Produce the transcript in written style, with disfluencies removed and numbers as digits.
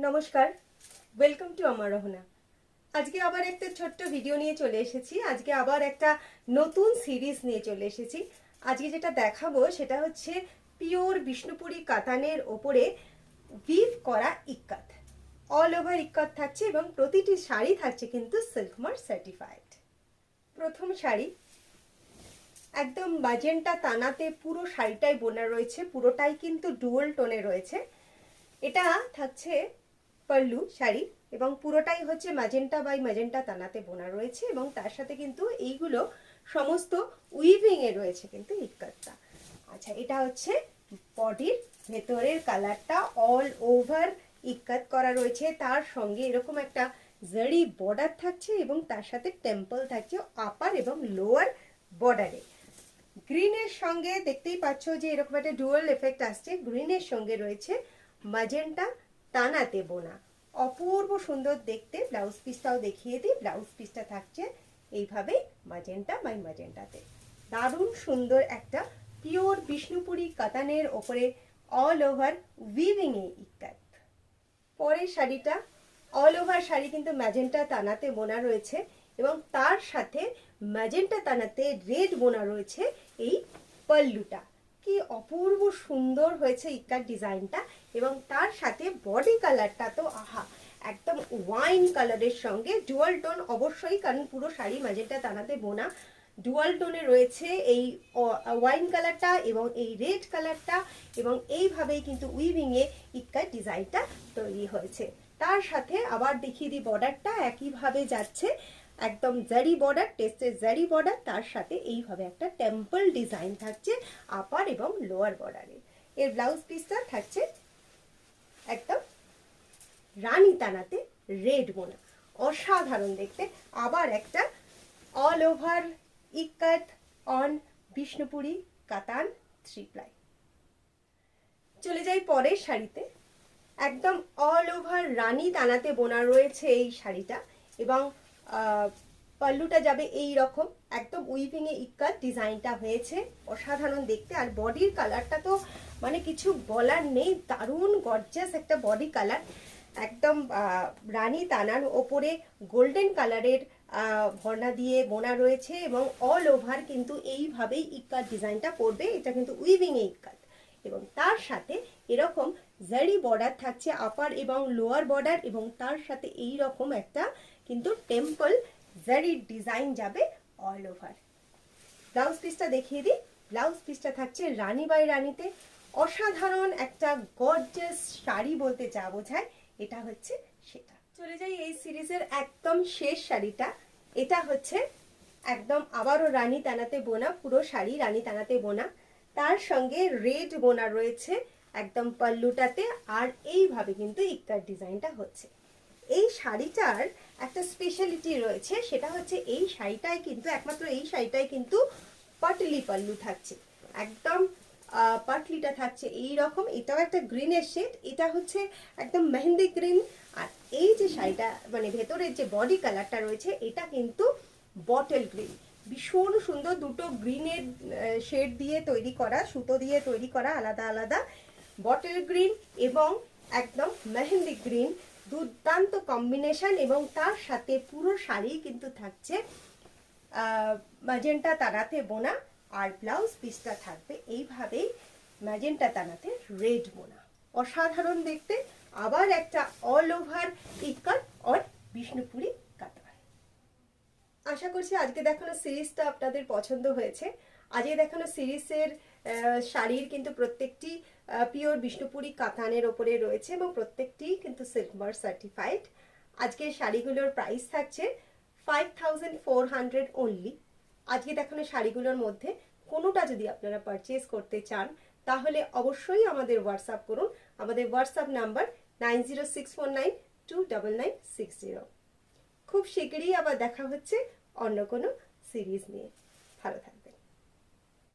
নমস্কার, welcome to আমার রহনা। আজকে আবার একটা ছোট্ট ভিডিও নিয়ে চলে এসেছি। আজকে আবার একটা নতুন সিরিজ নিয়ে চলে এসেছি। আজকে যেটা দেখাবো সেটা হচ্ছে পিওর বিষ্ণুপুরি কাতানের ওপরে উইভ করা ইক্কাত। অল ওভার ইক্কাত থাকছে এবং প্রতিটি শাড়ি থাকছে কিন্তু সিল্ক মার্ক সার্টিফাইড। প্রথম শাড়ি একদম ম্যাজেন্টা তানাতে পুরো শাড়িটাই বোনা রয়েছে, পুরোটাই কিন্তু ডুয়াল টোনে রয়েছে। এটা থাকছে পাল্লু শাড়ি এবং পুরোটাই হচ্ছে ম্যাজেন্টা বাই ম্যাজেন্টা তানাতে বোনা রয়েছে এবং তার সাথে কিন্তু এইগুলো সমস্ত উইভিং এ রয়েছে কিন্তু ইক্কাতটা। আচ্ছা, এটা হচ্ছে বডির ভেতরের কালারটা অল ওভার ইক্কাত করা রয়েছে, তার সঙ্গে এরকম একটা জারি বর্ডার থাকছে এবং তার সাথে টেম্পল থাকছে আপার এবং লোয়ার বর্ডারে। গ্রিনের সঙ্গে দেখতেই পাচ্ছ যে এরকম একটা ডুয়াল এফেক্ট আসছে। গ্রিনের সঙ্গে রয়েছে ম্যাজেন্টা তানাতে বোনা, অপূর্ব সুন্দর দেখতে। ব্লাউজ পিসটাও দেখিয়ে দিই। ব্লাউজ পিসটা থাকছে এইভাবে ম্যাজেন্টা বাই ম্যাজেন্টাতে। দারুণ সুন্দর একটা পিওর বিষ্ণুপুরি কাতানের ওপরে অল ওভার উইভিং এ ইক্কাত। পরের শাড়িটা অল ওভার শাড়ি কিন্তু ম্যাজেন্টা তানাতে বোনা রয়েছে এবং তার সাথে ম্যাজেন্টা তানাতে রেড বোনা রয়েছে এই পাল্লুটা। কি অপূর্ব সুন্দর হয়েছে ইক্কাত ডিজাইনটা এবং তার সাথে বডি কালারটা তো আহা, একদম ওয়াইন কালারের সঙ্গে ডুয়াল টোন অবশ্যই, কারণ পুরো শাড়ি ম্যাজেন্টা তানাতে বোনা। ডুয়াল টোনে রয়েছে এই ওয়াইন কালারটা এবং এই রেড কালারটা এবং এইভাবেই কিন্তু উইভিং এ ইক্কাত ডিজাইনটা তৈরি হয়েছে। তার সাথে আবার দেখিয়ে দিই, বর্ডারটা একইভাবে যাচ্ছে, একদম জারি বর্ডার, টেস্টের জারি বর্ডার, তার সাথে এইভাবে একটা টেম্পল ডিজাইন থাকছে আপার এবং লোয়ার বর্ডারে। এর ব্লাউজ পিসটা থাকছে একদম রানী তানাতে রেড বোনা, অসাধারণ দেখতে। আবার একটা all over ikat on Bishnupuri কাতান 3 প্লাই। চলে যাই পরের শাড়িতে। একদম অল ওভার রানী তানাতে বোনা রয়েছে এই শাড়িটা এবং পাল্লুটা যাবে এই রকম, একদম উইভিং এ ইক্কাত ডিজাইনটা হয়েছে, অসাধারণ দেখতে। আর বডির কালারটা তো মানে কিছু বলার নেই, দারুণ গর্জিয়াস একটা বডি কালার। একদম রানী তানার ওপরে গোল্ডেন কালারের ভর্ণা দিয়ে বোনা রয়েছে এবং অল ওভার কিন্তু এইভাবেই ইক্কাত ডিজাইনটা পড়বে। এটা কিন্তু উইভিং এ ইক্কাত এবং তার সাথে এরকম জারি বর্ডার থাকছে আপার এবং লোয়ার বর্ডার এবং তার সাথে এই রকম একটা কিন্তু টেম্পল জারি ডিজাইন যাবে অল ওভার। ব্লাউজ পিসটা দেখিয়ে দিই। ব্লাউজ পিসটা থাকছে রানী বাই রানীতে, অসাধারণ একটা গর্জিয়াস শাড়ি বলতে যা বোঝায় এটা হচ্ছে সেটা। চলে যাই এই সিরিজের একদম শেষ শাড়িটা। এটা হচ্ছে একদম আবারও রানী তানাতে বোনা, পুরো শাড়ি রানী তানাতে বোনা, তার সঙ্গে রেড বোনা রয়েছে একদম পাল্লুটাতে। আর এইভাবে কিন্তু ইক্কাত ডিজাইনটা হচ্ছে। এই শাড়িটার একটা স্পেশালিটি রয়েছে, সেটা হচ্ছে এই শাড়িটায় কিন্তু একমাত্র এই শাড়িটায় কিন্তু পাটলি পাল্লু থাকছে, একদম পাটলিটা থাকছে এই রকম। এটাও একটা গ্রিনের শেড, এটা হচ্ছে একদম মেহেন্দি গ্রিন। আর এই যে শাড়িটা মানে ভেতরের যে বডি কালারটা রয়েছে এটা কিন্তু বটল গ্রিন, ভীষণ সুন্দর। দুটো গ্রিনের শেড দিয়ে তৈরি করা, সুতো দিয়ে তৈরি করা আলাদা আলাদা, বটল গ্রিন এবং একদম মেহেন্দি গ্রিন, দুর্দান্ত কম্বিনেশন। এবং তার সাথে পুরো শাড়ি কিন্তু থাকছে ম্যাজেন্টা তানাতে বোনা আর ব্লাউজ পিসটা থাকবে এইভাবেই ম্যাজেন্টা তানাতে রেড বোনা, অসাধারণ দেখতে। আবার একটা all over ikat on Bishnupuri কাতান। আশা করছি আজকে দেখানো সিরিজটা আপনাদের পছন্দ হয়েছে। আজকে দেখানো সিরিজের শাড়ির কিন্তু প্রত্যেকটি পিওর বিষ্ণুপুরি কাতানের ওপরে রয়েছে এবং প্রত্যেকটি কিন্তু সিল্ক মার্ক সার্টিফাইড। আজকের শাড়িগুলোর প্রাইস থাকছে 5400 অনলি। আজকে দেখানো শাড়িগুলোর মধ্যে কোনোটা যদি আপনারা পারচেজ করতে চান তাহলে অবশ্যই আমাদের হোয়াটসঅ্যাপ করুন। আমাদের হোয়াটসঅ্যাপ নাম্বার 9064929960। খুব শীঘ্রই আবার দেখা হচ্ছে অন্য কোনো সিরিজ নিয়ে। ভালো থাকবেন।